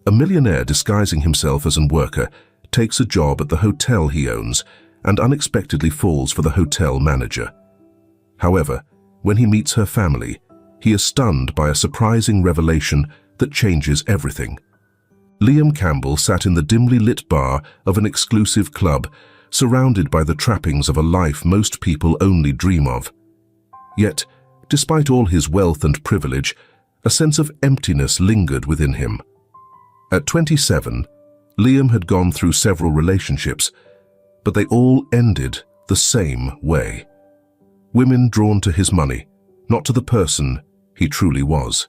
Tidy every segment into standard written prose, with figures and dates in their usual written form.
A millionaire disguising himself as a worker takes a job at the hotel he owns and unexpectedly falls for the hotel manager. However, when he meets her family, he is stunned by a surprising revelation that changes everything. Liam Campbell sat in the dimly lit bar of an exclusive club, surrounded by the trappings of a life most people only dream of. Yet, despite all his wealth and privilege, a sense of emptiness lingered within him. At 27, Liam had gone through several relationships, but they all ended the same way. Women drawn to his money, not to the person he truly was.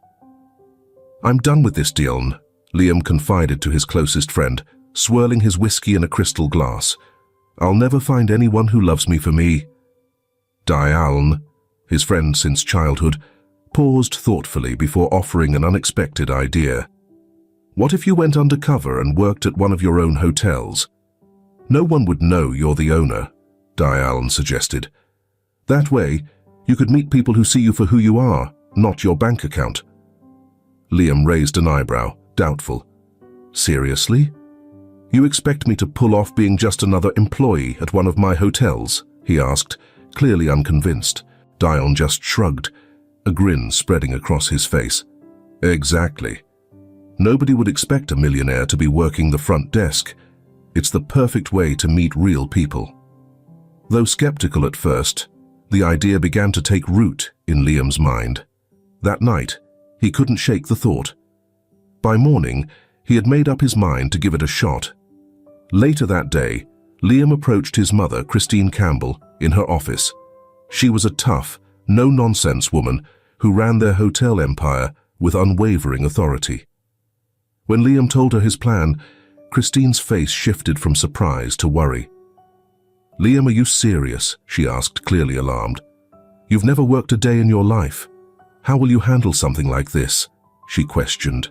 "I'm done with this, Dion," Liam confided to his closest friend, swirling his whiskey in a crystal glass. "I'll never find anyone who loves me for me." Diane, his friend since childhood, paused thoughtfully before offering an unexpected idea. "What if you went undercover and worked at one of your own hotels? No one would know you're the owner," Diane suggested. "That way, you could meet people who see you for who you are, not your bank account." Liam raised an eyebrow, doubtful. "Seriously? You expect me to pull off being just another employee at one of my hotels?" he asked, clearly unconvinced. Dion just shrugged, a grin spreading across his face. "Exactly. Nobody would expect a millionaire to be working the front desk. It's the perfect way to meet real people." Though skeptical at first, the idea began to take root in Liam's mind. That night, he couldn't shake the thought. By morning, he had made up his mind to give it a shot. Later that day, Liam approached his mother, Christine Campbell, in her office. She was a tough, no-nonsense woman who ran their hotel empire with unwavering authority. When Liam told her his plan, Christine's face shifted from surprise to worry. "Liam, are you serious?" she asked, clearly alarmed. "You've never worked a day in your life. How will you handle something like this?" she questioned.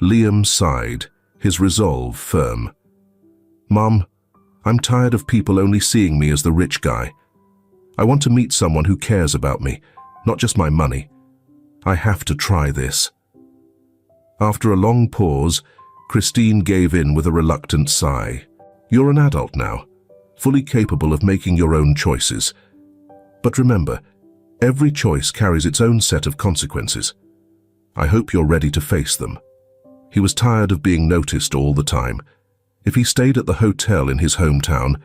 Liam sighed, his resolve firm. "Mum, I'm tired of people only seeing me as the rich guy. I want to meet someone who cares about me, not just my money. I have to try this." After a long pause, Christine gave in with a reluctant sigh. "You're an adult now, fully capable of making your own choices. But remember, every choice carries its own set of consequences. I hope you're ready to face them." He was tired of being noticed all the time. If he stayed at the hotel in his hometown,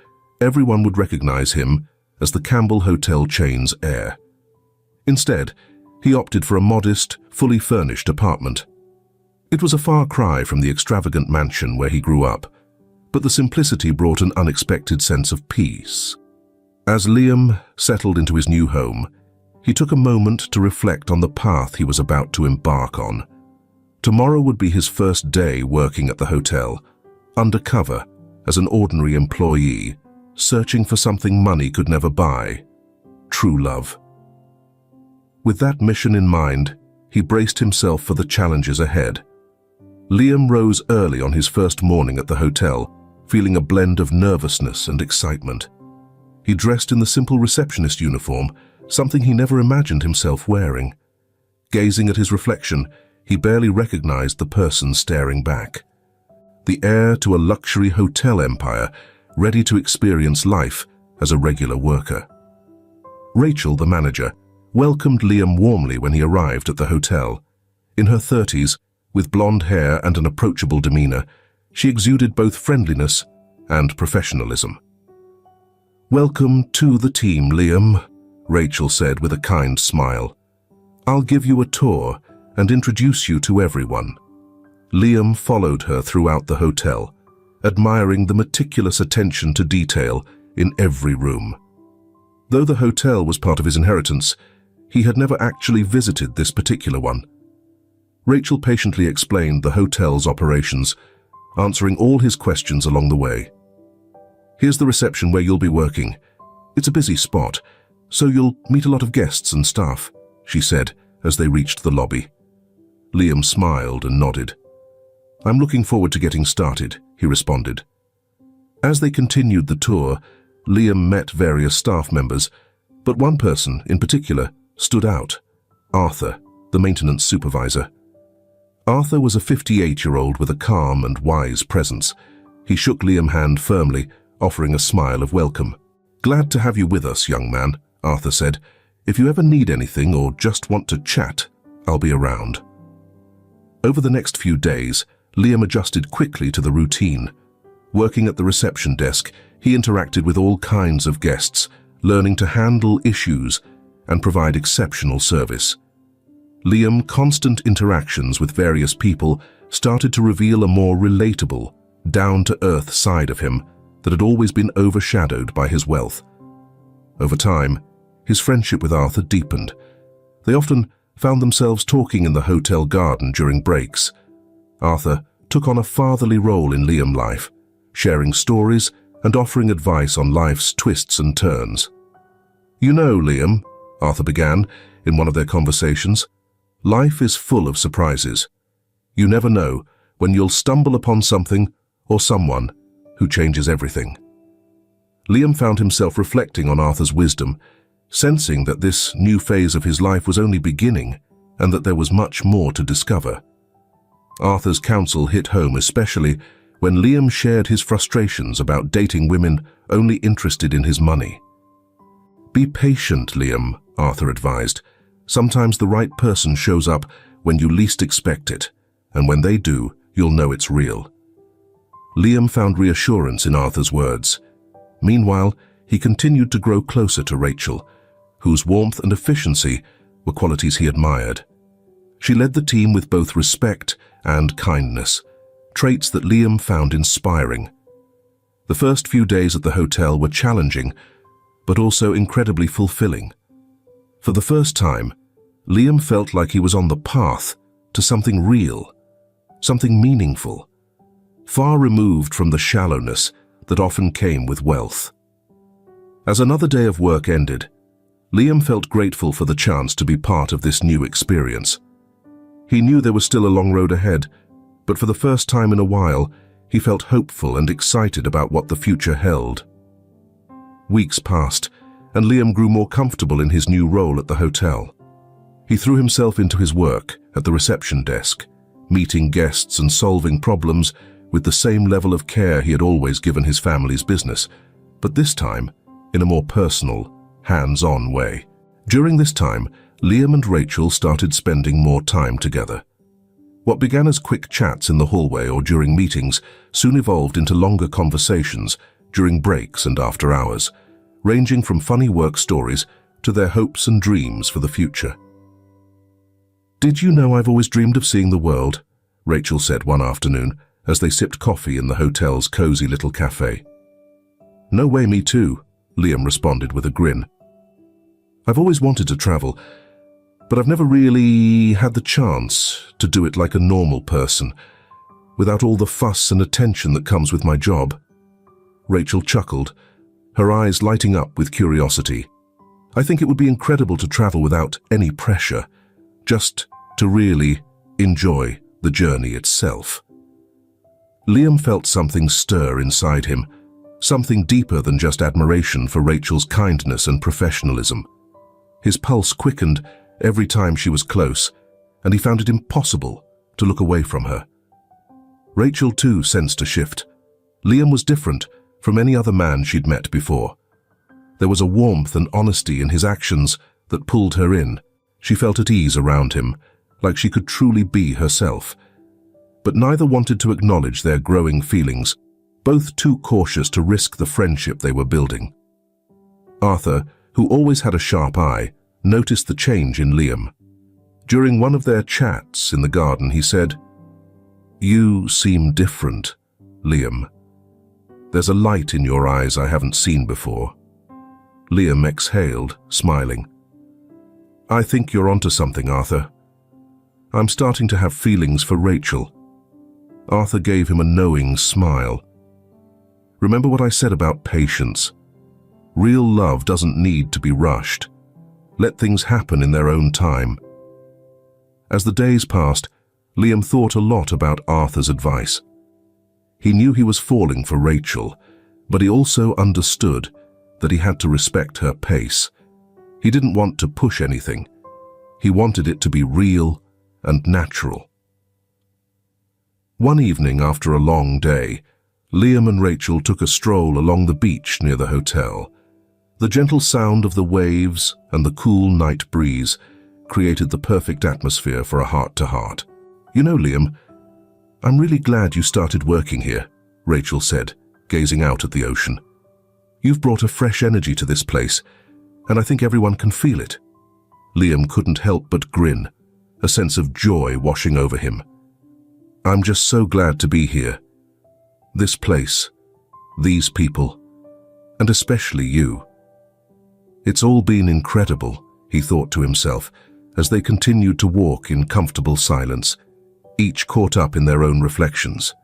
everyone would recognize him as the Campbell Hotel chain's heir. Instead, he opted for a modest, fully furnished apartment. It was a far cry from the extravagant mansion where he grew up, but the simplicity brought an unexpected sense of peace. As Liam settled into his new home, he took a moment to reflect on the path he was about to embark on. Tomorrow would be his first day working at the hotel, undercover as an ordinary employee, searching for something money could never buy: true love. With that mission in mind, he braced himself for the challenges ahead. Liam rose early on his first morning at the hotel, feeling a blend of nervousness and excitement. He dressed in the simple receptionist uniform, something he never imagined himself wearing. Gazing at his reflection, he barely recognized the person staring back. The heir to a luxury hotel empire, ready to experience life as a regular worker. Rachel, the manager, welcomed Liam warmly when he arrived at the hotel. In her 30s, with blonde hair and an approachable demeanor, she exuded both friendliness and professionalism. "Welcome to the team, Liam," Rachel said with a kind smile. "I'll give you a tour and introduce you to everyone." Liam followed her throughout the hotel, admiring the meticulous attention to detail in every room. Though the hotel was part of his inheritance, he had never actually visited this particular one. Rachel patiently explained the hotel's operations, answering all his questions along the way. "Here's the reception where you'll be working. It's a busy spot, so you'll meet a lot of guests and staff," she said as they reached the lobby. Liam smiled and nodded. "I'm looking forward to getting started," he responded. As they continued the tour, Liam met various staff members, but one person in particular stood out: Arthur, the maintenance supervisor. Arthur was a 58-year-old with a calm and wise presence. He shook Liam's hand firmly, offering a smile of welcome. "Glad to have you with us, young man," Arthur said. "If you ever need anything or just want to chat, I'll be around." Over the next few days, Liam adjusted quickly to the routine. Working at the reception desk, he interacted with all kinds of guests, learning to handle issues and provide exceptional service. Liam's constant interactions with various people started to reveal a more relatable, down-to-earth side of him that had always been overshadowed by his wealth. Over time, his friendship with Arthur deepened. They often found themselves talking in the hotel garden during breaks. Arthur took on a fatherly role in Liam's life, sharing stories and offering advice on life's twists and turns. "You know, Liam," Arthur began in one of their conversations, "life is full of surprises. You never know when you'll stumble upon something or someone who changes everything." Liam found himself reflecting on Arthur's wisdom, sensing that this new phase of his life was only beginning and that there was much more to discover. Arthur's counsel hit home, especially when Liam shared his frustrations about dating women only interested in his money. "Be patient, Liam," Arthur advised. "Sometimes the right person shows up when you least expect it, and when they do, you'll know it's real." Liam found reassurance in Arthur's words. Meanwhile, he continued to grow closer to Rachel, whose warmth and efficiency were qualities he admired. She led the team with both respect and kindness, traits that Liam found inspiring. The first few days at the hotel were challenging, but also incredibly fulfilling. For the first time, Liam felt like he was on the path to something real, something meaningful, far removed from the shallowness that often came with wealth. As another day of work ended, Liam felt grateful for the chance to be part of this new experience. He knew there was still a long road ahead, but for the first time in a while, he felt hopeful and excited about what the future held. Weeks passed, and Liam grew more comfortable in his new role at the hotel. He threw himself into his work at the reception desk, meeting guests and solving problems with the same level of care he had always given his family's business, but this time in a more personal, hands-on way. During this time, Liam and Rachel started spending more time together. What began as quick chats in the hallway or during meetings soon evolved into longer conversations during breaks and after hours, ranging from funny work stories to their hopes and dreams for the future. "Did you know I've always dreamed of seeing the world?" Rachel said one afternoon as they sipped coffee in the hotel's cozy little cafe. "No way, me too," Liam responded with a grin. "I've always wanted to travel, but I've never really had the chance to do it like a normal person, without all the fuss and attention that comes with my job." Rachel chuckled, her eyes lighting up with curiosity. "I think it would be incredible to travel without any pressure, just to really enjoy the journey itself." Liam felt something stir inside him, something deeper than just admiration for Rachel's kindness and professionalism. His pulse quickened every time she was close, and he found it impossible to look away from her. Rachel too sensed a shift. Liam was different from any other man she'd met before. There was a warmth and honesty in his actions that pulled her in. She felt at ease around him, like she could truly be herself. But neither wanted to acknowledge their growing feelings, both too cautious to risk the friendship they were building. Arthur, who always had a sharp eye, noticed the change in Liam. During one of their chats in the garden, he said, "You seem different, Liam. There's a light in your eyes I haven't seen before." Liam exhaled, smiling. "I think you're onto something, Arthur. I'm starting to have feelings for Rachel." Arthur gave him a knowing smile. "Remember what I said about patience? Real love doesn't need to be rushed. Let things happen in their own time." As the days passed, Liam thought a lot about Arthur's advice. He knew he was falling for Rachel, but he also understood that he had to respect her pace. He didn't want to push anything. He wanted it to be real and natural. One evening after a long day, Liam and Rachel took a stroll along the beach near the hotel. The gentle sound of the waves and the cool night breeze created the perfect atmosphere for a heart-to-heart. "You know, Liam, I'm really glad you started working here," Rachel said, gazing out at the ocean. "You've brought a fresh energy to this place, and I think everyone can feel it." Liam couldn't help but grin, a sense of joy washing over him. "I'm just so glad to be here. This place, these people, and especially you. It's all been incredible," he thought to himself, as they continued to walk in comfortable silence, each caught up in their own reflections.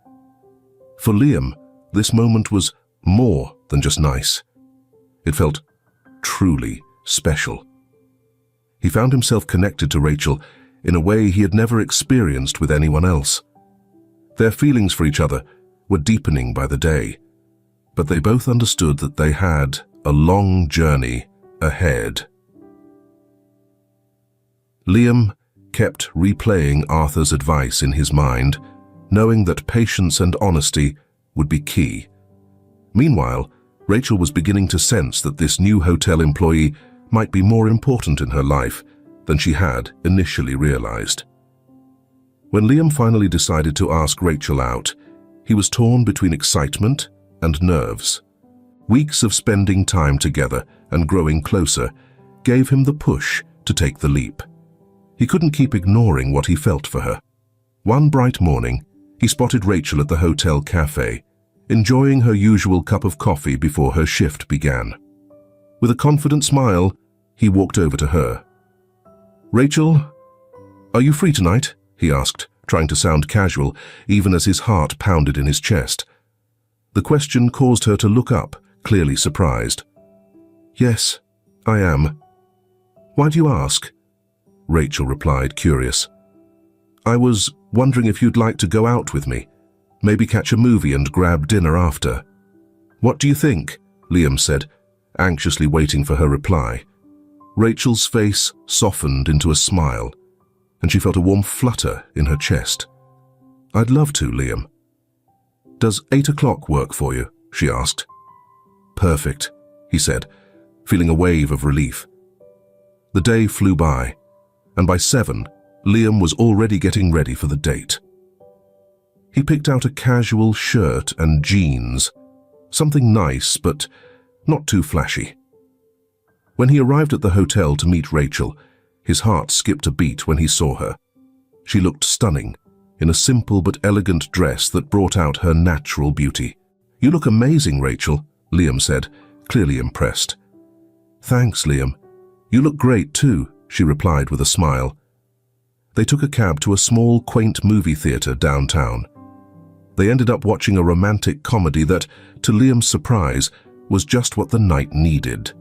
For Liam, this moment was more than just nice. It felt truly special. He found himself connected to Rachel in a way he had never experienced with anyone else. Their feelings for each other were deepening by the day, but they both understood that they had a long journey ahead. Liam kept replaying Arthur's advice in his mind, knowing that patience and honesty would be key. Meanwhile, Rachel was beginning to sense that this new hotel employee might be more important in her life than she had initially realized. When Liam finally decided to ask Rachel out, he was torn between excitement and nerves. Weeks of spending time together and growing closer gave him the push to take the leap. He couldn't keep ignoring what he felt for her. One bright morning, he spotted Rachel at the hotel cafe, enjoying her usual cup of coffee before her shift began. With a confident smile, he walked over to her. "Rachel, are you free tonight?" he asked, trying to sound casual, even as his heart pounded in his chest. The question caused her to look up, clearly surprised. "Yes, I am." "Why do you ask?" Rachel replied, curious. "I was wondering if you'd like to go out with me, maybe catch a movie and grab dinner after." "What do you think?" Liam said, anxiously waiting for her reply. Rachel's face softened into a smile, and she felt a warm flutter in her chest. "I'd love to, Liam." "Does 8 o'clock work for you?" she asked. "Perfect," he said, feeling a wave of relief. The day flew by, and by 7, Liam was already getting ready for the date. He picked out a casual shirt and jeans, something nice but not too flashy. When he arrived at the hotel to meet Rachel, his heart skipped a beat when he saw her. She looked stunning, in a simple but elegant dress that brought out her natural beauty. "You look amazing, Rachel," Liam said, clearly impressed. "Thanks, Liam. You look great too," she replied with a smile. They took a cab to a small, quaint movie theater downtown. They ended up watching a romantic comedy that, to Liam's surprise, was just what the night needed.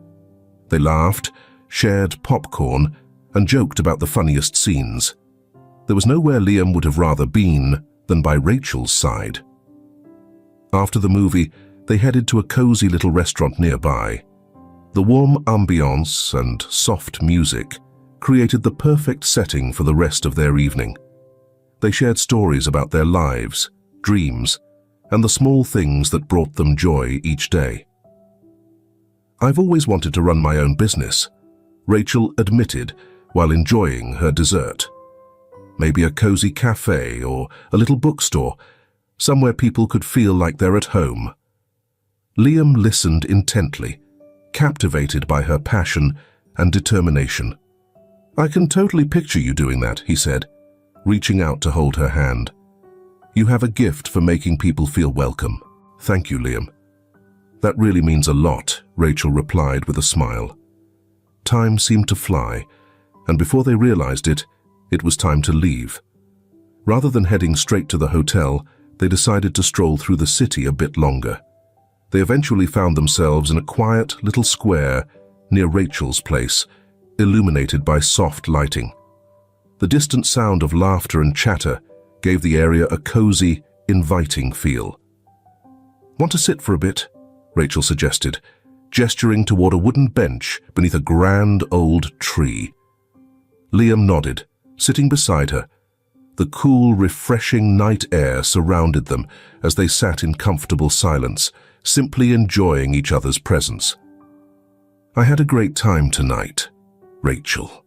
They laughed, shared popcorn, and joked about the funniest scenes. There was nowhere Liam would have rather been than by Rachel's side. After the movie, they headed to a cozy little restaurant nearby. The warm ambiance and soft music created the perfect setting for the rest of their evening. They shared stories about their lives, dreams, and the small things that brought them joy each day. "I've always wanted to run my own business," Rachel admitted while enjoying her dessert. "Maybe a cozy cafe or a little bookstore, somewhere people could feel like they're at home." Liam listened intently, captivated by her passion and determination. "I can totally picture you doing that," he said, reaching out to hold her hand. "You have a gift for making people feel welcome." "Thank you, Liam." "That really means a lot," Rachel replied with a smile. Time seemed to fly, and before they realized it, it was time to leave. Rather than heading straight to the hotel, they decided to stroll through the city a bit longer. They eventually found themselves in a quiet little square near Rachel's place, illuminated by soft lighting. The distant sound of laughter and chatter gave the area a cozy, inviting feel. "Want to sit for a bit?" Rachel suggested, gesturing toward a wooden bench beneath a grand old tree. Liam nodded, sitting beside her. The cool, refreshing night air surrounded them as they sat in comfortable silence, simply enjoying each other's presence. "I had a great time tonight, Rachel."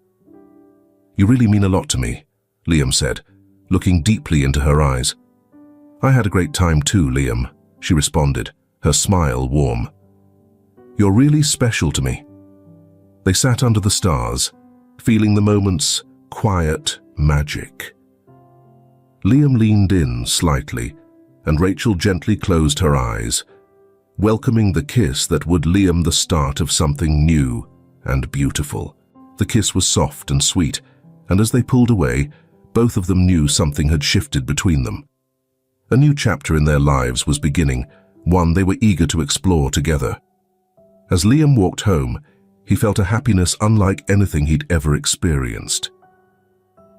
"You really mean a lot to me," Liam said, looking deeply into her eyes. "I had a great time too, Liam," she responded, her smile warm. "You're really special to me." They sat under the stars, feeling the moment's quiet magic. Liam leaned in slightly, and Rachel gently closed her eyes, welcoming the kiss that would Liam the start of something new and beautiful. The kiss was soft and sweet, and as they pulled away, both of them knew something had shifted between them. A new chapter in their lives was beginning, one they were eager to explore together. As Liam walked home, he felt a happiness unlike anything he'd ever experienced.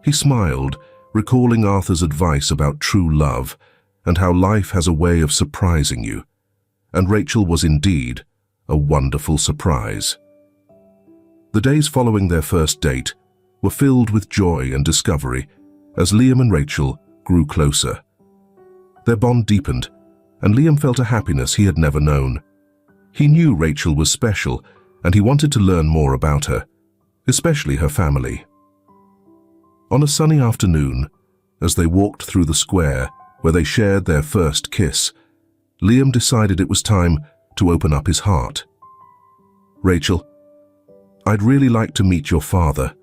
He smiled, recalling Arthur's advice about true love and how life has a way of surprising you, and Rachel was indeed a wonderful surprise. The days following their first date were filled with joy and discovery as Liam and Rachel grew closer. Their bond deepened, and Liam felt a happiness he had never known. He knew Rachel was special, and he wanted to learn more about her, especially her family. On a sunny afternoon, as they walked through the square where they shared their first kiss, Liam decided it was time to open up his heart. "Rachel, I'd really like to meet your father.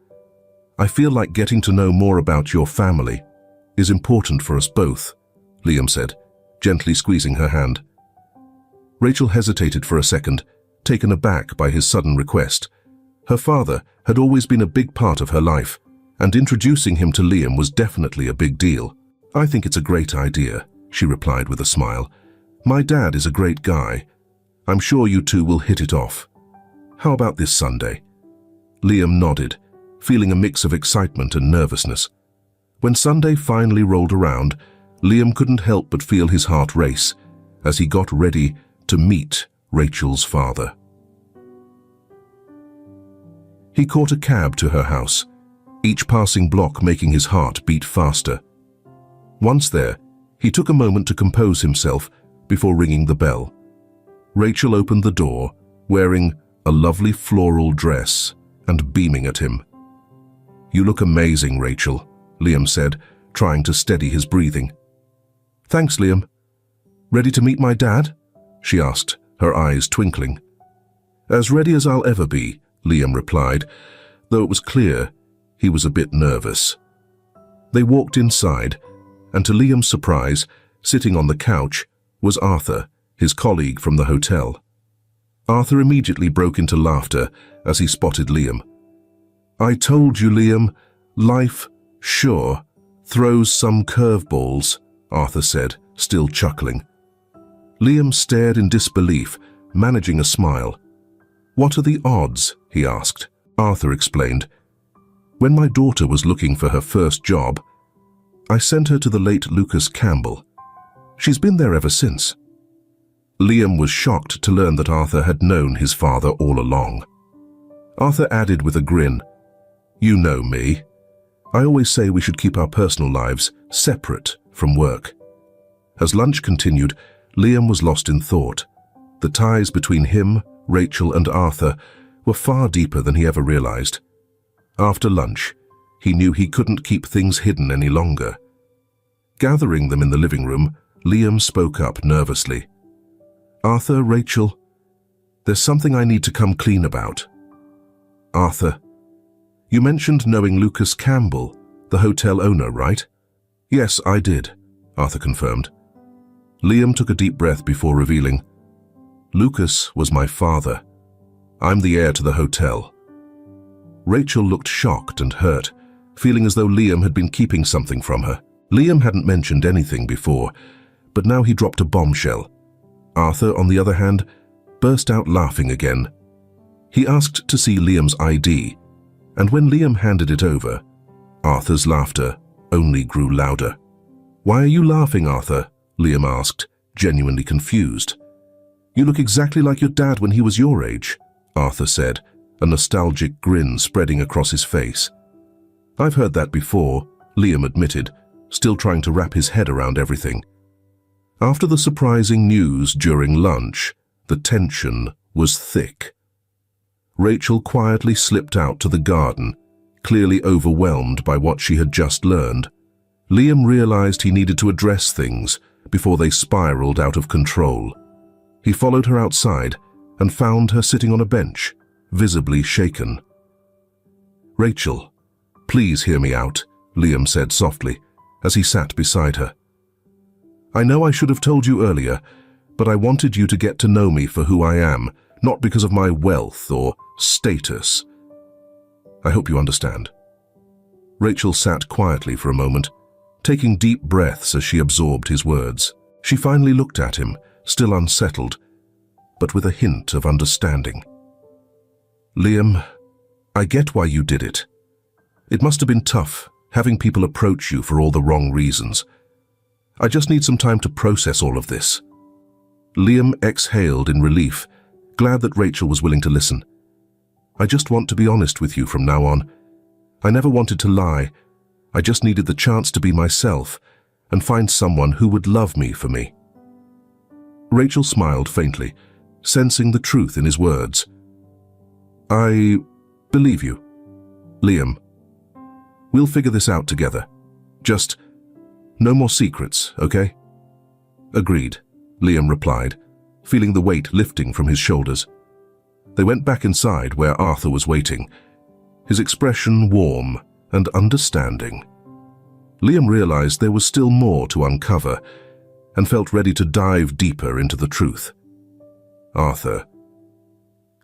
I feel like getting to know more about your family is important for us both," Liam said, gently squeezing her hand. Rachel hesitated for a second, taken aback by his sudden request. Her father had always been a big part of her life, and introducing him to Liam was definitely a big deal. "I think it's a great idea," she replied with a smile. "My dad is a great guy. I'm sure you two will hit it off. How about this Sunday?" Liam nodded, feeling a mix of excitement and nervousness. When Sunday finally rolled around, Liam couldn't help but feel his heart race as he got ready to meet Rachel's father. He caught a cab to her house, each passing block making his heart beat faster. Once there, he took a moment to compose himself before ringing the bell. Rachel opened the door, wearing a lovely floral dress and beaming at him. "You look amazing, Rachel," Liam said, trying to steady his breathing. "Thanks, Liam. Ready to meet my dad?" she asked, her eyes twinkling. "As ready as I'll ever be," Liam replied, though it was clear he was a bit nervous. They walked inside, and to Liam's surprise, sitting on the couch was Arthur, his colleague from the hotel. Arthur immediately broke into laughter as he spotted Liam. "I told you, Liam, life, sure, throws some curveballs," Arthur said, still chuckling. Liam stared in disbelief, managing a smile. "What are the odds?" he asked. Arthur explained. "When my daughter was looking for her first job, I sent her to the late Lucas Campbell. She's been there ever since." Liam was shocked to learn that Arthur had known his father all along. Arthur added with a grin, "You know me. I always say we should keep our personal lives separate from work." As lunch continued, Liam was lost in thought. The ties between him, Rachel, and Arthur were far deeper than he ever realized. After lunch, he knew he couldn't keep things hidden any longer. Gathering them in the living room, Liam spoke up nervously. "Arthur, Rachel, there's something I need to come clean about." "Arthur, you mentioned knowing Lucas Campbell, the hotel owner, right?" "Yes, I did," Arthur confirmed. Liam took a deep breath before revealing, "Lucas was my father. I'm the heir to the hotel." Rachel looked shocked and hurt, feeling as though Liam had been keeping something from her. Liam hadn't mentioned anything before, but now he dropped a bombshell. Arthur, on the other hand, burst out laughing again. He asked to see Liam's ID, and when Liam handed it over, Arthur's laughter only grew louder. "Why are you laughing, Arthur?" Liam asked, genuinely confused. "You look exactly like your dad when he was your age," Arthur said, a nostalgic grin spreading across his face. "I've heard that before," Liam admitted, still trying to wrap his head around everything. After the surprising news during lunch, the tension was thick. Rachel quietly slipped out to the garden, clearly overwhelmed by what she had just learned. Liam realized he needed to address things before they spiraled out of control. He followed her outside and found her sitting on a bench, visibly shaken. "Rachel, please hear me out," Liam said softly, as he sat beside her. "I know I should have told you earlier, but I wanted you to get to know me for who I am, not because of my wealth or status. I hope you understand." Rachel sat quietly for a moment, taking deep breaths as she absorbed his words. She finally looked at him, still unsettled, but with a hint of understanding. "Liam, I get why you did it. It must have been tough, having people approach you for all the wrong reasons. I just need some time to process all of this." Liam exhaled in relief, glad that Rachel was willing to listen. "I just want to be honest with you from now on. I never wanted to lie. I just needed the chance to be myself and find someone who would love me for me." Rachel smiled faintly, sensing the truth in his words. "I believe you, Liam. We'll figure this out together. Just no more secrets, okay?" "Agreed," Liam replied, feeling the weight lifting from his shoulders. They went back inside where Arthur was waiting, his expression warm and understanding. Liam realized there was still more to uncover and felt ready to dive deeper into the truth. "Arthur,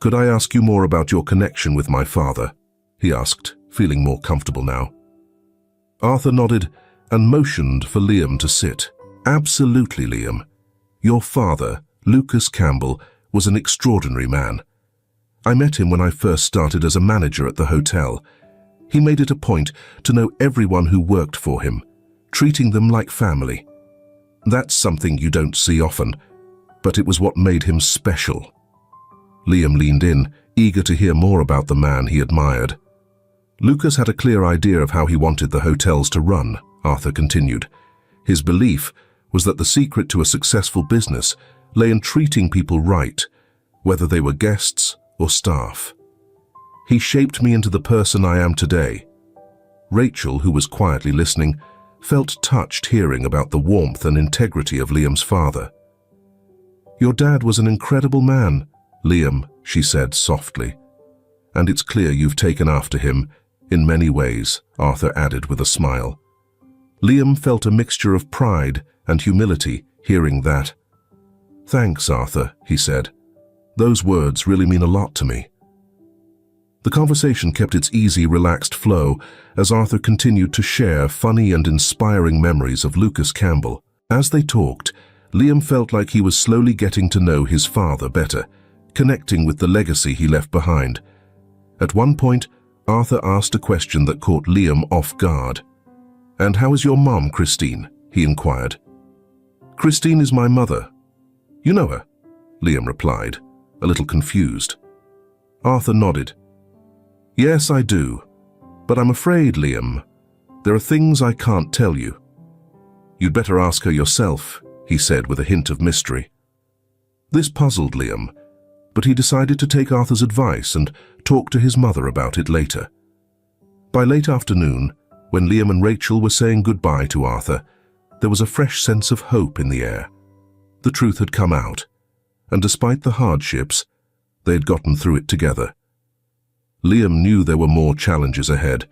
could I ask you more about your connection with my father?" he asked, feeling more comfortable now. Arthur nodded and motioned for Liam to sit. "Absolutely, Liam. Your father, Lucas Campbell, was an extraordinary man. I met him when I first started as a manager at the hotel. He made it a point to know everyone who worked for him, treating them like family. That's something you don't see often, but it was what made him special." Liam leaned in, eager to hear more about the man he admired. "Lucas had a clear idea of how he wanted the hotels to run," Arthur continued. "His belief was that the secret to a successful business lay in treating people right, whether they were guests or staff. He shaped me into the person I am today." Rachel, who was quietly listening, felt touched hearing about the warmth and integrity of Liam's father. "Your dad was an incredible man, Liam," she said softly. "And it's clear you've taken after him, in many ways," Arthur added with a smile. Liam felt a mixture of pride and humility hearing that. "Thanks, Arthur," he said. "Those words really mean a lot to me." The conversation kept its easy, relaxed flow as Arthur continued to share funny and inspiring memories of Lucas Campbell. As they talked, Liam felt like he was slowly getting to know his father better, connecting with the legacy he left behind. At one point, Arthur asked a question that caught Liam off guard. "And how is your mom, Christine?" he inquired. "Christine is my mother. You know her?" Liam replied, a little confused. Arthur nodded. "Yes, I do. But I'm afraid, Liam, there are things I can't tell you." "You'd better ask her yourself," he said with a hint of mystery. This puzzled Liam, but he decided to take Arthur's advice and talk to his mother about it later. By late afternoon, when Liam and Rachel were saying goodbye to Arthur, there was a fresh sense of hope in the air. The truth had come out, and despite the hardships, they had gotten through it together. Liam knew there were more challenges ahead,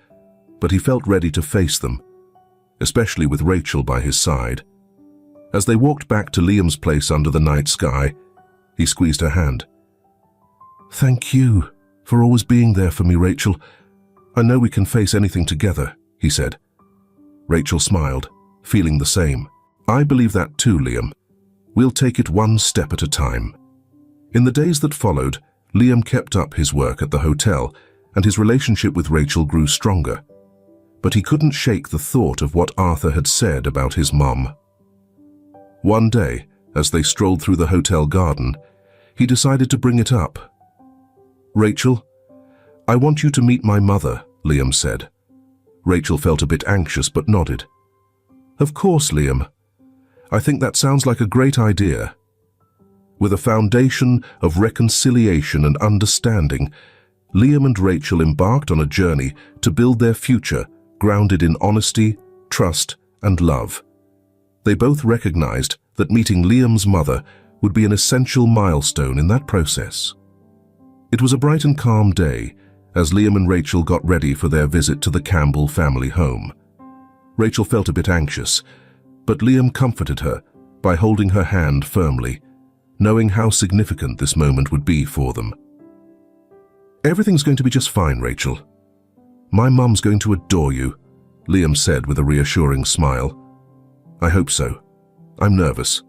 but he felt ready to face them, especially with Rachel by his side. As they walked back to Liam's place under the night sky, he squeezed her hand. "Thank you for always being there for me, Rachel. I know we can face anything together," he said. Rachel smiled, feeling the same. "I believe that too, Liam. We'll take it one step at a time." In the days that followed, Liam kept up his work at the hotel, and his relationship with Rachel grew stronger. But he couldn't shake the thought of what Arthur had said about his mum. One day, as they strolled through the hotel garden, he decided to bring it up. "Rachel, I want you to meet my mother," Liam said. Rachel felt a bit anxious but nodded. Of course, Liam. I think that sounds like a great idea. With a foundation of reconciliation and understanding, Liam and Rachel embarked on a journey to build their future grounded in honesty, trust, and love. They both recognized that meeting Liam's mother would be an essential milestone in that process. It was a bright and calm day as Liam and Rachel got ready for their visit to the Campbell family home. Rachel felt a bit anxious, but Liam comforted her by holding her hand firmly, knowing how significant this moment would be for them. "Everything's going to be just fine, Rachel. My mum's going to adore you," Liam said with a reassuring smile. "I hope so. I'm nervous,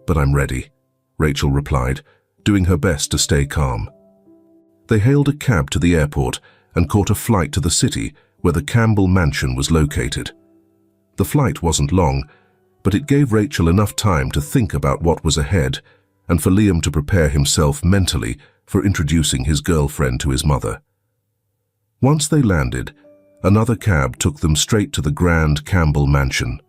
but I'm ready," Rachel replied, doing her best to stay calm. They hailed a cab to the airport and caught a flight to the city where the Campbell mansion was located. The flight wasn't long, but it gave Rachel enough time to think about what was ahead and for Liam to prepare himself mentally for introducing his girlfriend to his mother. Once they landed, another cab took them straight to the grand Campbell mansion.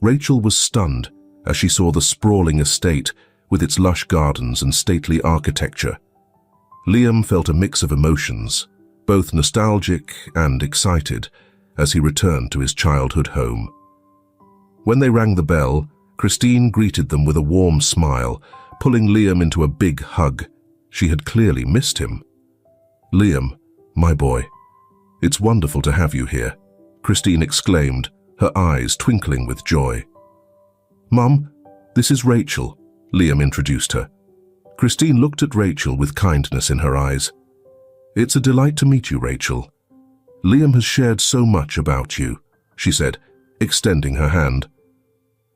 Rachel was stunned as she saw the sprawling estate with its lush gardens and stately architecture. Liam felt a mix of emotions, both nostalgic and excited, as he returned to his childhood home. When they rang the bell, Christine greeted them with a warm smile, pulling Liam into a big hug. She had clearly missed him. "Liam, my boy, it's wonderful to have you here," Christine exclaimed, her eyes twinkling with joy. "Mum, this is Rachel," Liam introduced her. Christine looked at Rachel with kindness in her eyes. "It's a delight to meet you, Rachel. Liam has shared so much about you," she said, extending her hand.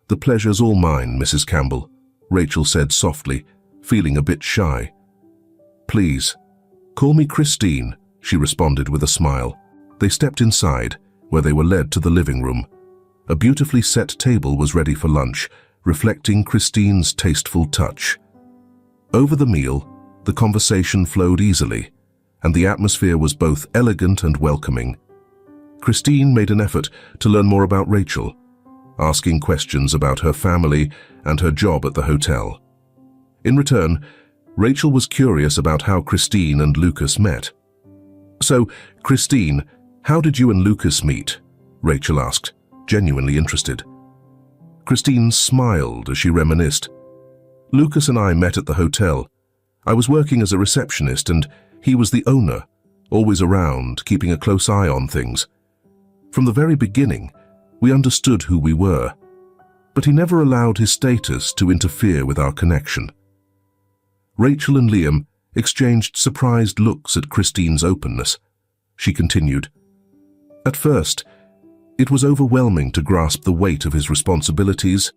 "The pleasure's all mine, Mrs. Campbell," Rachel said softly, feeling a bit shy. "Please, call me Christine," she responded with a smile. They stepped inside, where they were led to the living room. A beautifully set table was ready for lunch, reflecting Christine's tasteful touch. Over the meal, the conversation flowed easily, and the atmosphere was both elegant and welcoming. Christine made an effort to learn more about Rachel, asking questions about her family and her job at the hotel. In return, Rachel was curious about how Christine and Lucas met. "So, Christine, how did you and Lucas meet?" Rachel asked, genuinely interested. Christine smiled as she reminisced. "Lucas and I met at the hotel. I was working as a receptionist and he was the owner, always around, keeping a close eye on things. From the very beginning, we understood who we were, but he never allowed his status to interfere with our connection." Rachel and Liam exchanged surprised looks at Christine's openness. She continued, "At first, it was overwhelming to grasp the weight of his responsibilities,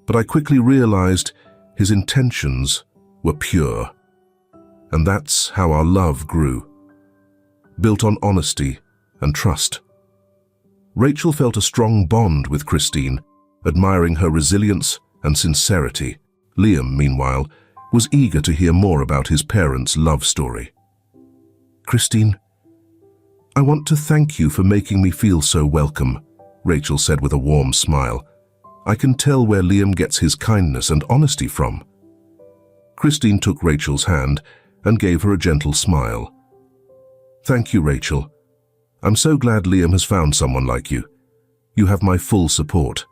but I quickly realized his intentions were pure. And that's how our love grew, built on honesty and trust." Rachel felt a strong bond with Christine, admiring her resilience and sincerity. Liam, meanwhile, was eager to hear more about his parents' love story. "Christine, I want to thank you for making me feel so welcome," Rachel said with a warm smile. "I can tell where Liam gets his kindness and honesty from." Christine took Rachel's hand and gave her a gentle smile. "Thank you, Rachel. I'm so glad Liam has found someone like you. You have my full support."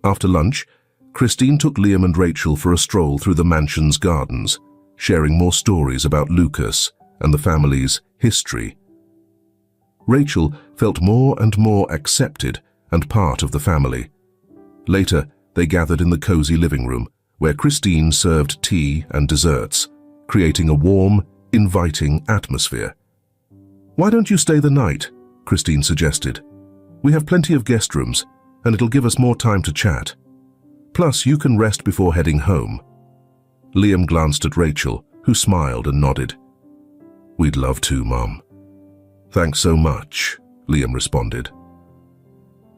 After lunch, Christine took Liam and Rachel for a stroll through the mansion's gardens, sharing more stories about Lucas and the family's history. Rachel felt more and more accepted and part of the family. Later, they gathered in the cozy living room, where Christine served tea and desserts, creating a warm, inviting atmosphere. "Why don't you stay the night?" Christine suggested. "We have plenty of guest rooms, and it'll give us more time to chat. Plus, you can rest before heading home." Liam glanced at Rachel, who smiled and nodded. "We'd love to, Mum." "Thanks so much," Liam responded.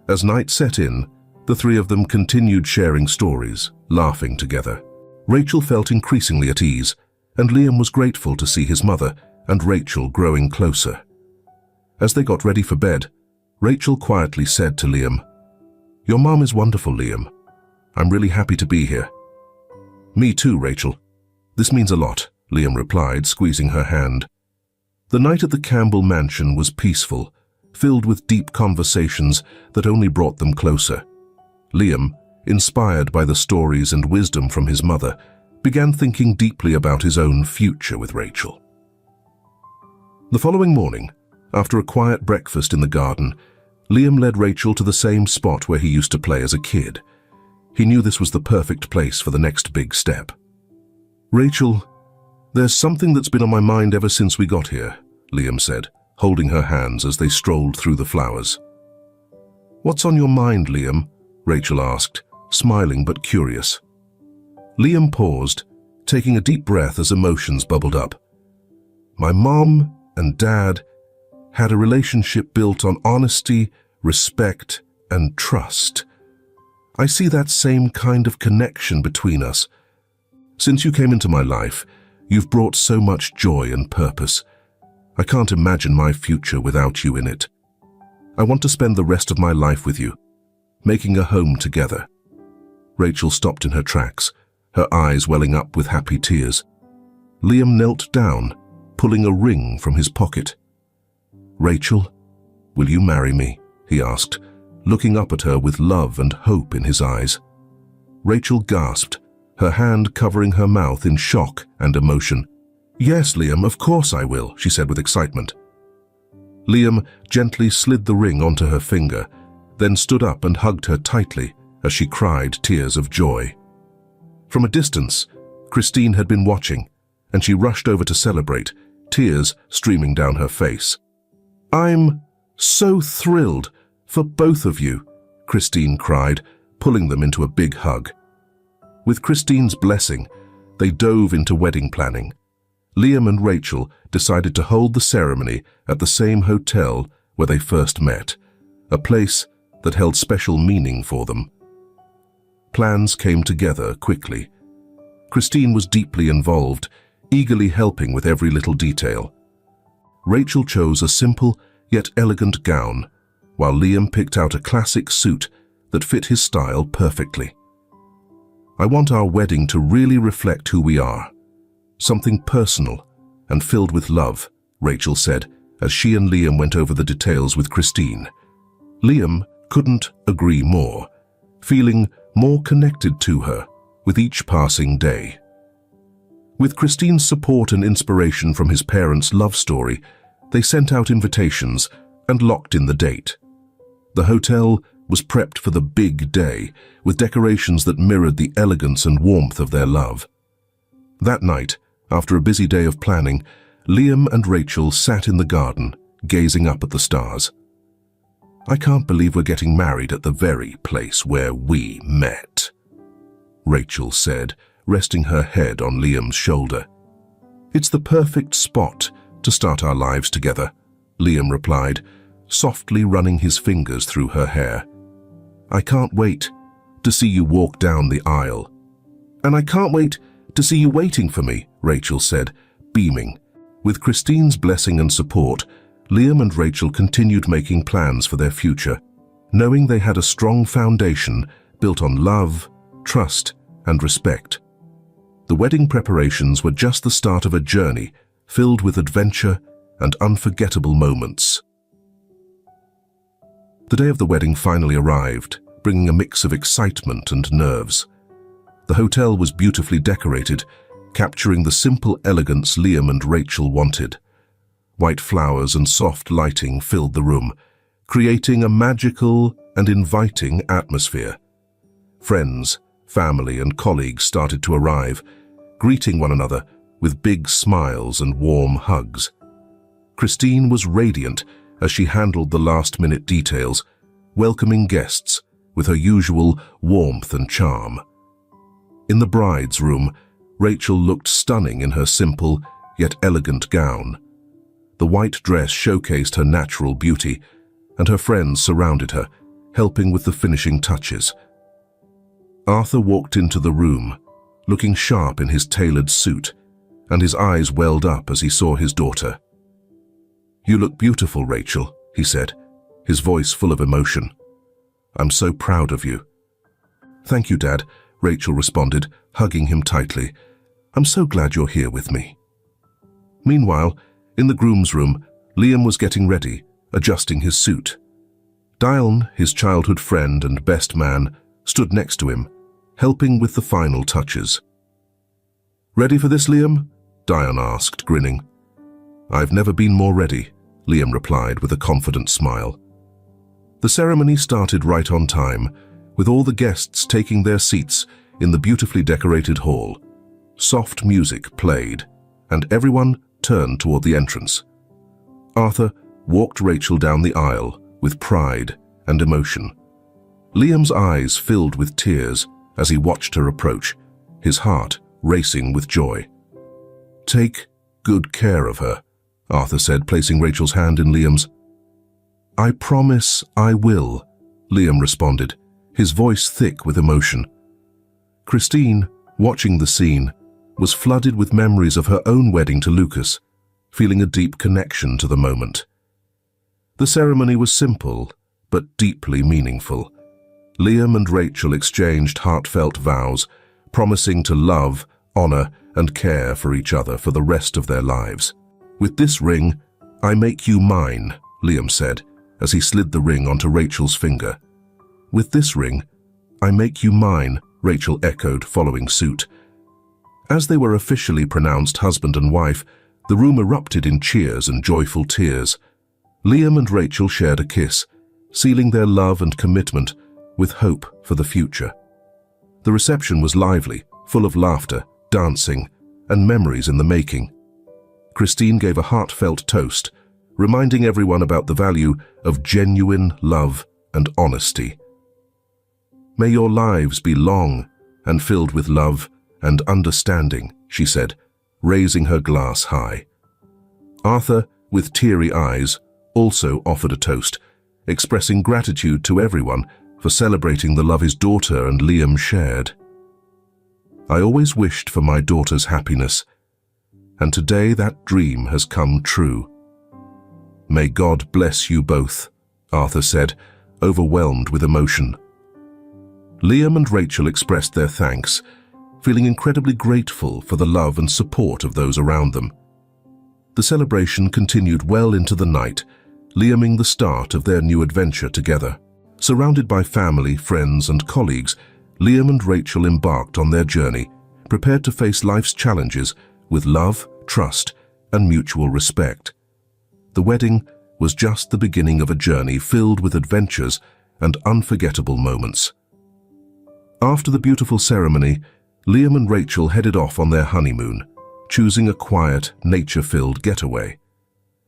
As night set in, the three of them continued sharing stories, laughing together. Rachel felt increasingly at ease, and Liam was grateful to see his mother and Rachel growing closer. As they got ready for bed, Rachel quietly said to Liam, Your mom is wonderful, Liam. I'm really happy to be here. Me too, Rachel. This means a lot, Liam replied, squeezing her hand. The night at the Campbell mansion was peaceful, filled with deep conversations that only brought them closer. Liam, inspired by the stories and wisdom from his mother, began thinking deeply about his own future with Rachel. The following morning, after a quiet breakfast in the garden, Liam led Rachel to the same spot where he used to play as a kid. He knew this was the perfect place for the next big step. Rachel, there's something that's been on my mind ever since we got here, Liam said, holding her hands as they strolled through the flowers. What's on your mind, Liam? Rachel asked, smiling but curious. Liam paused, taking a deep breath as emotions bubbled up. My mom and dad had a relationship built on honesty, respect, and trust. I see that same kind of connection between us. Since you came into my life, you've brought so much joy and purpose. I can't imagine my future without you in it. I want to spend the rest of my life with you, making a home together. Rachel stopped in her tracks, her eyes welling up with happy tears. Liam knelt down, pulling a ring from his pocket. Rachel, will you marry me? He asked, looking up at her with love and hope in his eyes. Rachel gasped, her hand covering her mouth in shock and emotion. Yes, Liam, of course I will, she said with excitement. Liam gently slid the ring onto her finger, then stood up and hugged her tightly as she cried tears of joy. From a distance, Christine had been watching, and she rushed over to celebrate, tears streaming down her face. I'm so thrilled for both of you, Christine cried, pulling them into a big hug. With Christine's blessing, they dove into wedding planning. Liam and Rachel decided to hold the ceremony at the same hotel where they first met, a place that held special meaning for them. Plans came together quickly. Christine was deeply involved, eagerly helping with every little detail. Rachel chose a simple yet elegant gown, while Liam picked out a classic suit that fit his style perfectly. I want our wedding to really reflect who we are, something personal and filled with love, Rachel said as she and Liam went over the details with Christine. Liam couldn't agree more, feeling more connected to her with each passing day. With Christine's support and inspiration from his parents' love story, they sent out invitations and locked in the date. The hotel was prepped for the big day, with decorations that mirrored the elegance and warmth of their love. That night, after a busy day of planning, Liam and Rachel sat in the garden, gazing up at the stars. I can't believe we're getting married at the very place where we met, Rachel said, resting her head on Liam's shoulder. It's the perfect spot to start our lives together, Liam replied, softly running his fingers through her hair. I can't wait to see you walk down the aisle. And I can't wait to see you waiting for me, Rachel said, beaming. With Christine's blessing and support, Liam and Rachel continued making plans for their future, knowing they had a strong foundation built on love, trust, and respect. The wedding preparations were just the start of a journey filled with adventure and unforgettable moments. The day of the wedding finally arrived, bringing a mix of excitement and nerves. The hotel was beautifully decorated, capturing the simple elegance Liam and Rachel wanted. White flowers and soft lighting filled the room, creating a magical and inviting atmosphere. Friends, family, and colleagues started to arrive, greeting one another with big smiles and warm hugs. Christine was radiant as she handled the last-minute details, welcoming guests with her usual warmth and charm. In the bride's room, Rachel looked stunning in her simple yet elegant gown. The white dress showcased her natural beauty, and her friends surrounded her, helping with the finishing touches. Arthur walked into the room, looking sharp in his tailored suit, and his eyes welled up as he saw his daughter. "You look beautiful, Rachel," he said, his voice full of emotion. I'm so proud of you." "Thank you, Dad," Rachel responded, hugging him tightly. "I'm so glad you're here with me." Meanwhile, in the groom's room, Liam was getting ready, adjusting his suit. Diane, his childhood friend and best man, stood next to him, helping with the final touches. "Ready for this, Liam?" Diane asked, grinning. "I've never been more ready," Liam replied with a confident smile. The ceremony started right on time, with all the guests taking their seats in the beautifully decorated hall. Soft music played, and everyone turned toward the entrance. Arthur walked Rachel down the aisle with pride and emotion. Liam's eyes filled with tears as he watched her approach, his heart racing with joy. "Take good care of her," Arthur said, placing Rachel's hand in Liam's. "I promise I will," Liam responded, his voice thick with emotion. Christine, watching the scene, was flooded with memories of her own wedding to Lucas, feeling a deep connection to the moment. The ceremony was simple, but deeply meaningful. Liam and Rachel exchanged heartfelt vows, promising to love, honor, and care for each other for the rest of their lives. "With this ring, I make you mine," Liam said, as he slid the ring onto Rachel's finger. "With this ring, I make you mine," Rachel echoed, following suit. As they were officially pronounced husband and wife, the room erupted in cheers and joyful tears. Liam and Rachel shared a kiss, sealing their love and commitment with hope for the future. The reception was lively, full of laughter, dancing, and memories in the making. Christine gave a heartfelt toast, reminding everyone about the value of genuine love and honesty. "May your lives be long and filled with love and understanding," she said, raising her glass high. Arthur, with teary eyes, also offered a toast, expressing gratitude to everyone for celebrating the love his daughter and Liam shared. "I always wished for my daughter's happiness, and today that dream has come true." "May God bless you both," Arthur said, overwhelmed with emotion. Liam and Rachel expressed their thanks, feeling incredibly grateful for the love and support of those around them. The celebration continued well into the night, Liaming the start of their new adventure together. Surrounded by family, friends, and colleagues, Liam and Rachel embarked on their journey, prepared to face life's challenges with love, trust, and mutual respect. The wedding was just the beginning of a journey filled with adventures and unforgettable moments. After the beautiful ceremony, Liam and Rachel headed off on their honeymoon, choosing a quiet, nature-filled getaway.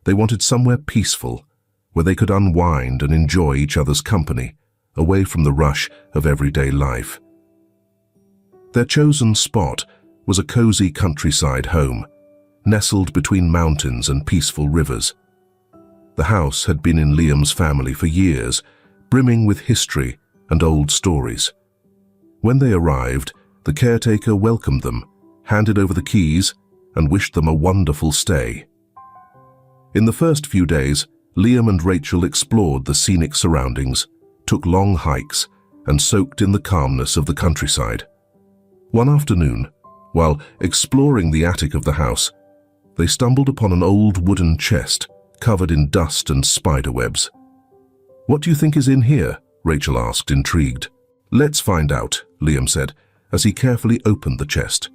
They wanted somewhere peaceful, where they could unwind and enjoy each other's company, away from the rush of everyday life. Their chosen spot was a cozy countryside home, nestled between mountains and peaceful rivers. The house had been in Liam's family for years, brimming with history and old stories. When they arrived, the caretaker welcomed them, handed over the keys, and wished them a wonderful stay. In the first few days, Liam and Rachel explored the scenic surroundings, took long hikes, and soaked in the calmness of the countryside. One afternoon, while exploring the attic of the house, they stumbled upon an old wooden chest covered in dust and spider webs. "What do you think is in here?" Rachel asked, intrigued. "Let's find out," Liam said, as he carefully opened the chest.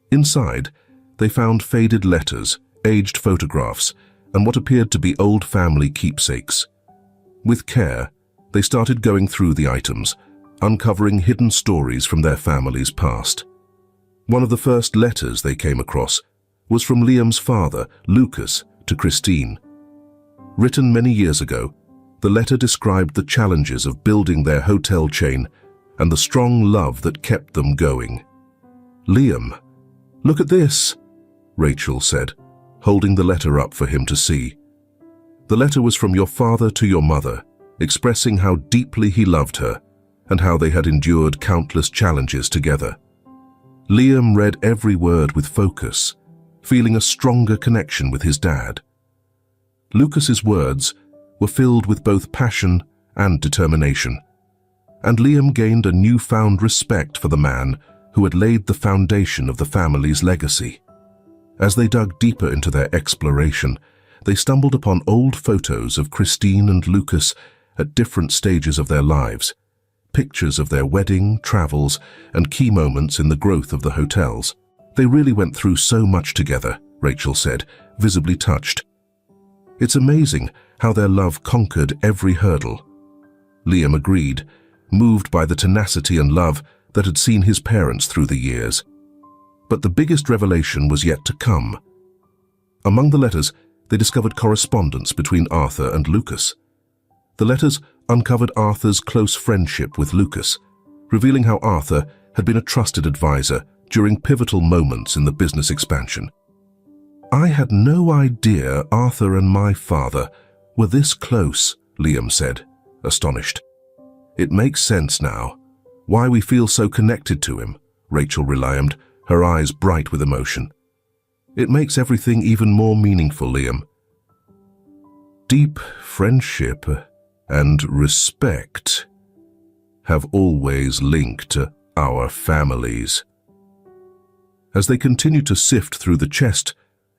Inside, they found faded letters, aged photographs, and what appeared to be old family keepsakes. With care, they started going through the items, uncovering hidden stories from their family's past. One of the first letters they came across was from Liam's father, Lucas, to Christine. Written many years ago, the letter described the challenges of building their hotel chain and the strong love that kept them going. "Liam, look at this," Rachel said, holding the letter up for him to see. The letter was from your father to your mother, expressing how deeply he loved her and how they had endured countless challenges together. Liam read every word with focus, feeling a stronger connection with his dad. Lucas's words were filled with both passion and determination. and Liam gained a newfound respect for the man who had laid the foundation of the family's legacy. As they dug deeper into their exploration, they stumbled upon old photos of Christine and Lucas at different stages of their lives, pictures of their wedding, travels, and key moments in the growth of the hotels. "They really went through so much together," Rachel said, visibly touched. "It's amazing how their love conquered every hurdle." Liam agreed, moved by the tenacity and love that had seen his parents through the years. But the biggest revelation was yet to come. Among the letters, they discovered correspondence between Arthur and Lucas. The letters uncovered Arthur's close friendship with Lucas, revealing how Arthur had been a trusted advisor during pivotal moments in the business expansion. "I had no idea Arthur and my father were this close," Liam said, astonished. "It makes sense now, why we feel so connected to him," Rachel relayed, her eyes bright with emotion. "It makes everything even more meaningful, Liam. Deep friendship and respect have always linked our families." As they continued to sift through the chest,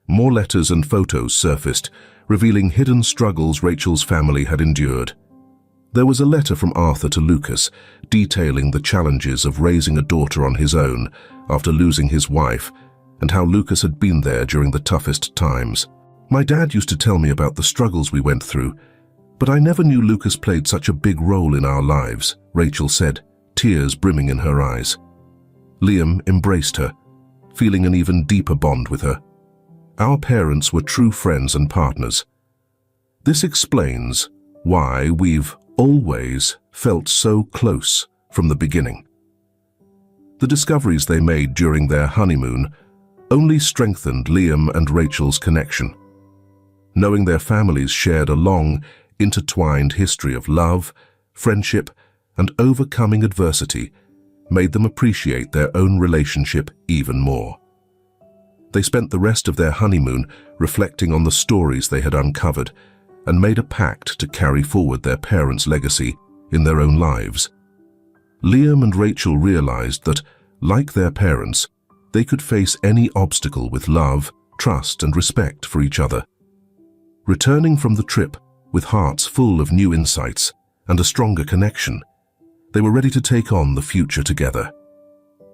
more letters and photos surfaced, revealing hidden struggles Rachel's family had endured. There was a letter from Arthur to Lucas, detailing the challenges of raising a daughter on his own after losing his wife, and how Lucas had been there during the toughest times. "My dad used to tell me about the struggles we went through, but I never knew Lucas played such a big role in our lives," Rachel said, tears brimming in her eyes. Liam embraced her, feeling an even deeper bond with her. "Our parents were true friends and partners. This explains why we've always felt so close from the beginning." The discoveries they made during their honeymoon only strengthened Liam and Rachel's connection. Knowing their families shared a long, intertwined history of love, friendship, and overcoming adversity made them appreciate their own relationship even more. They spent the rest of their honeymoon reflecting on the stories they had uncovered and made a pact to carry forward their parents' legacy in their own lives. Liam and Rachel realized that, like their parents, they could face any obstacle with love, trust, and respect for each other. Returning from the trip with hearts full of new insights and a stronger connection, they were ready to take on the future together.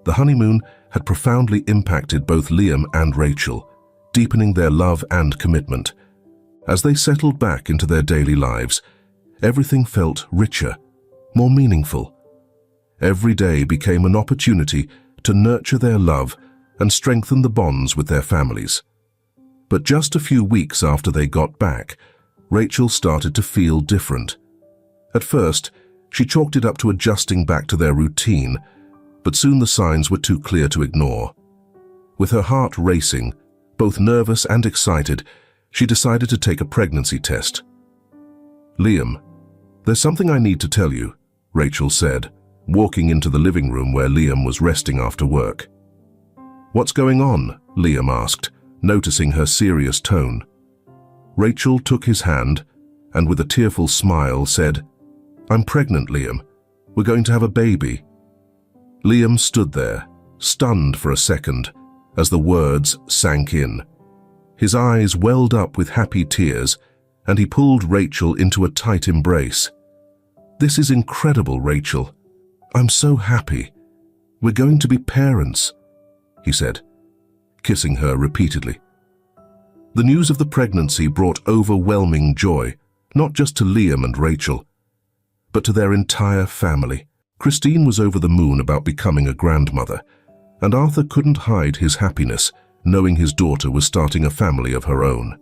The honeymoon had profoundly impacted both Liam and Rachel, deepening their love and commitment. As they settled back into their daily lives, everything felt richer, more meaningful. Every day became an opportunity to nurture their love and strengthen the bonds with their families. But just a few weeks after they got back, Rachel started to feel different. At first, she chalked it up to adjusting back to their routine, but soon the signs were too clear to ignore. With her heart racing, both nervous and excited, she decided to take a pregnancy test. "Liam, there's something I need to tell you," Rachel said, walking into the living room where Liam was resting after work. "What's going on?" Liam asked, noticing her serious tone. Rachel took his hand and with a tearful smile said, "I'm pregnant, Liam. We're going to have a baby." Liam stood there, stunned for a second, as the words sank in. His eyes welled up with happy tears, and he pulled Rachel into a tight embrace. "This is incredible, Rachel. I'm so happy. We're going to be parents," he said, kissing her repeatedly. The news of the pregnancy brought overwhelming joy, not just to Liam and Rachel, but to their entire family. Christine was over the moon about becoming a grandmother, and Arthur couldn't hide his happiness knowing his daughter was starting a family of her own.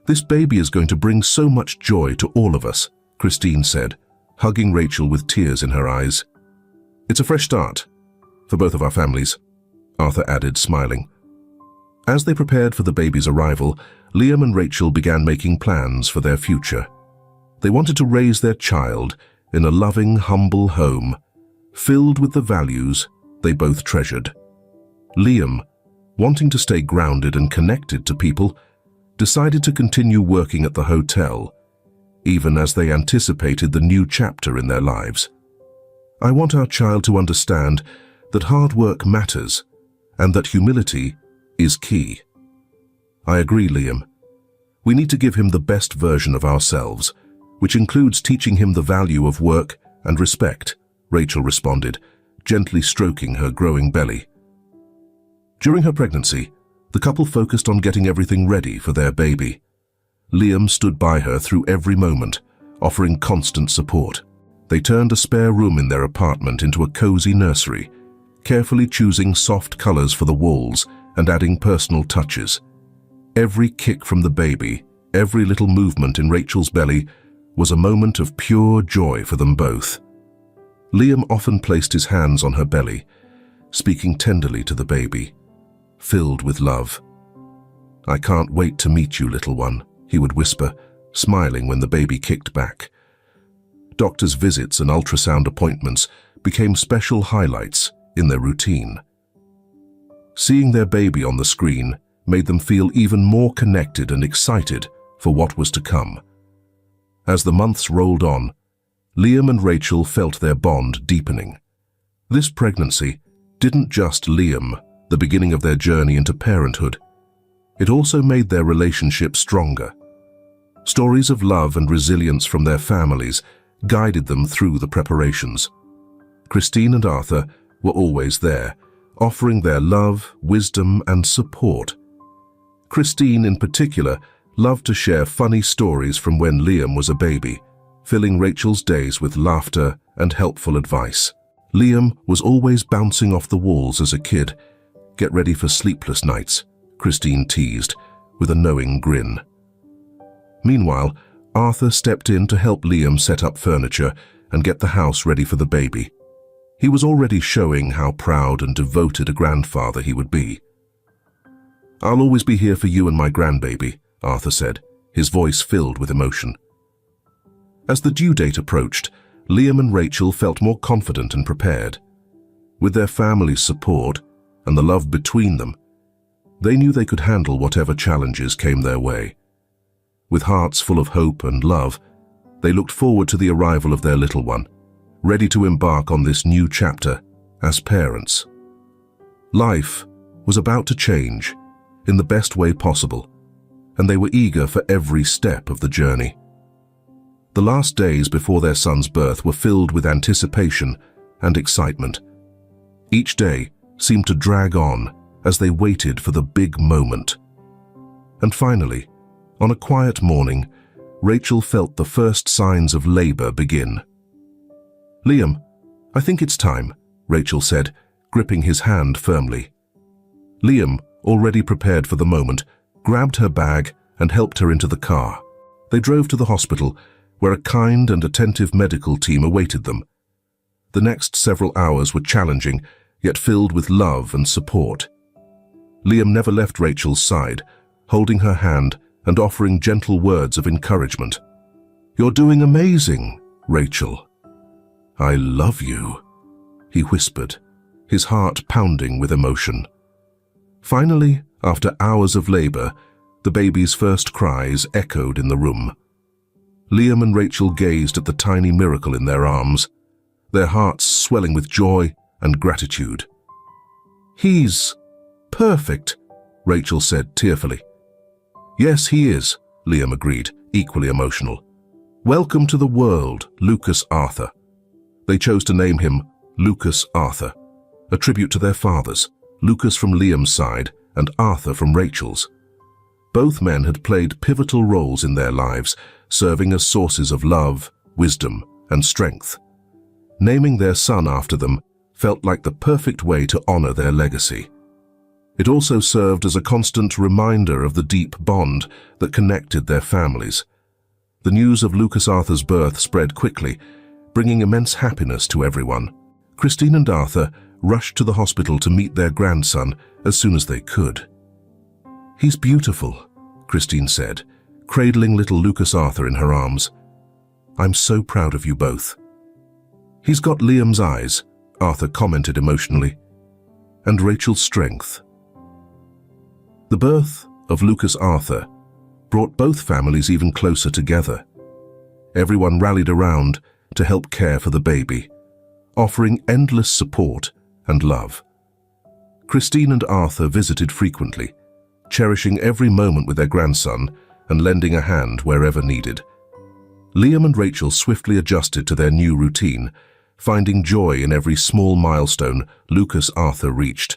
"This baby is going to bring so much joy to all of us," Christine said, hugging Rachel with tears in her eyes. "It's a fresh start for both of our families," Arthur added, smiling. As they prepared for the baby's arrival, Liam and Rachel began making plans for their future. They wanted to raise their child in a loving, humble home, filled with the values they both treasured. Liam, wanting to stay grounded and connected to people, decided to continue working at the hotel, even as they anticipated the new chapter in their lives. I want our child to understand that hard work matters and that humility is key. I agree, Liam. We need to give him the best version of ourselves, which includes teaching him the value of work and respect, Rachel responded, gently stroking her growing belly. During her pregnancy, the couple focused on getting everything ready for their baby. Liam stood by her through every moment, offering constant support. They turned a spare room in their apartment into a cozy nursery, carefully choosing soft colors for the walls and adding personal touches. Every kick from the baby, every little movement in Rachel's belly was a moment of pure joy for them both. Liam often placed his hands on her belly, speaking tenderly to the baby, filled with love. "I can't wait to meet you, little one," he would whisper, smiling when the baby kicked back. Doctors' visits and ultrasound appointments became special highlights in their routine. Seeing their baby on the screen made them feel even more connected and excited for what was to come. As the months rolled on, Liam and Rachel felt their bond deepening. This pregnancy didn't just Liam the beginning of their journey into parenthood. It also made their relationship stronger. Stories of love and resilience from their families guided them through the preparations. Christine and Arthur were always there, offering their love, wisdom, and support. Christine, in particular, loved to share funny stories from when Liam was a baby, filling Rachel's days with laughter and helpful advice. Liam was always bouncing off the walls as a kid. "Get ready for sleepless nights," Christine teased, with a knowing grin. Meanwhile, Arthur stepped in to help Liam set up furniture and get the house ready for the baby. He was already showing how proud and devoted a grandfather he would be. "I'll always be here for you and my grandbaby," Arthur said, his voice filled with emotion. As the due date approached, Liam and Rachel felt more confident and prepared. With their family's support and the love between them, they knew they could handle whatever challenges came their way. With hearts full of hope and love, they looked forward to the arrival of their little one, ready to embark on this new chapter as parents. Life was about to change in the best way possible, and they were eager for every step of the journey. The last days before their son's birth were filled with anticipation and excitement. Each day seemed to drag on as they waited for the big moment. And finally, on a quiet morning, Rachel felt the first signs of labor begin. "Liam, I think it's time," Rachel said, gripping his hand firmly. Liam, already prepared for the moment, grabbed her bag and helped her into the car. They drove to the hospital, where a kind and attentive medical team awaited them. The next several hours were challenging, yet filled with love and support. Liam never left Rachel's side, holding her hand and offering gentle words of encouragement. "You're doing amazing, Rachel." "I love you," he whispered, his heart pounding with emotion. Finally, after hours of labor, the baby's first cries echoed in the room. Liam and Rachel gazed at the tiny miracle in their arms, their hearts swelling with joy and gratitude. "He's perfect," Rachel said tearfully. "Yes, he is," Liam agreed, equally emotional. "Welcome to the world, Lucas Arthur." They chose to name him Lucas Arthur, a tribute to their fathers, Lucas from Liam's side and Arthur from Rachel's. Both men had played pivotal roles in their lives, serving as sources of love, wisdom, and strength. Naming their son after them felt like the perfect way to honor their legacy. It also served as a constant reminder of the deep bond that connected their families. The news of Lucas Arthur's birth spread quickly, bringing immense happiness to everyone. Christine and Arthur rushed to the hospital to meet their grandson as soon as they could. "He's beautiful," Christine said, cradling little Lucas Arthur in her arms. "I'm so proud of you both." "He's got Liam's eyes," Arthur commented emotionally, "and Rachel's strength." The birth of Lucas Arthur brought both families even closer together. Everyone rallied around to help care for the baby, offering endless support and love. Christine and Arthur visited frequently, cherishing every moment with their grandson and lending a hand wherever needed. Liam and Rachel swiftly adjusted to their new routine, finding joy in every small milestone Lucas Arthur reached.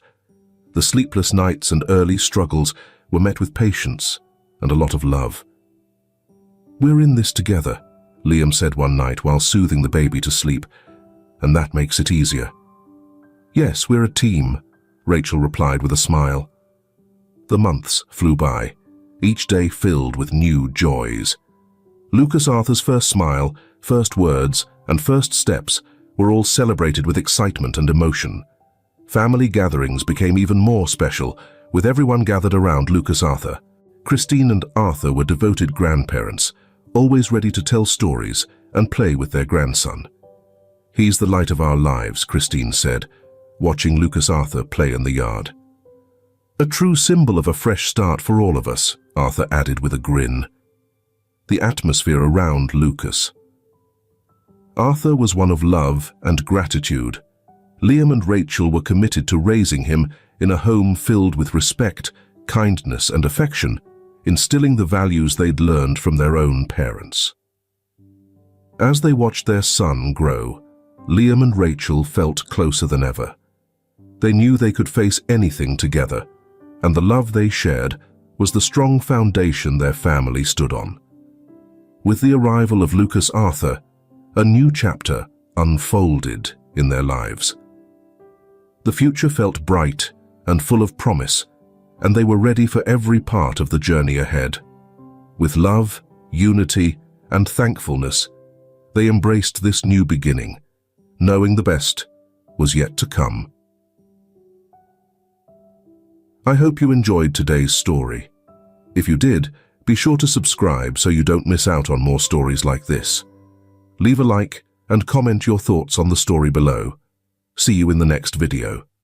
The sleepless nights and early struggles were met with patience and a lot of love. "We're in this together," Liam said one night while soothing the baby to sleep, "and that makes it easier." "Yes, we're a team," Rachel replied with a smile. The months flew by, each day filled with new joys. Lucas Arthur's first smile, first words, and first steps were all celebrated with excitement and emotion. Family gatherings became even more special, with everyone gathered around Lucas Arthur. Christine and Arthur were devoted grandparents, always ready to tell stories and play with their grandson. "He's the light of our lives," Christine said, watching Lucas Arthur play in the yard. "A true symbol of a fresh start for all of us," Arthur added with a grin. The atmosphere around Lucas. Arthur was one of love and gratitude. Liam and Rachel were committed to raising him in a home filled with respect, kindness, and affection, instilling the values they'd learned from their own parents. As they watched their son grow, Liam and Rachel felt closer than ever. They knew they could face anything together, and the love they shared was the strong foundation their family stood on. With the arrival of Lucas Arthur, a new chapter unfolded in their lives. The future felt bright and full of promise, and they were ready for every part of the journey ahead. With love, unity, and thankfulness, they embraced this new beginning, knowing the best was yet to come. I hope you enjoyed today's story. If you did, be sure to subscribe so you don't miss out on more stories like this. Leave a like and comment your thoughts on the story below. See you in the next video.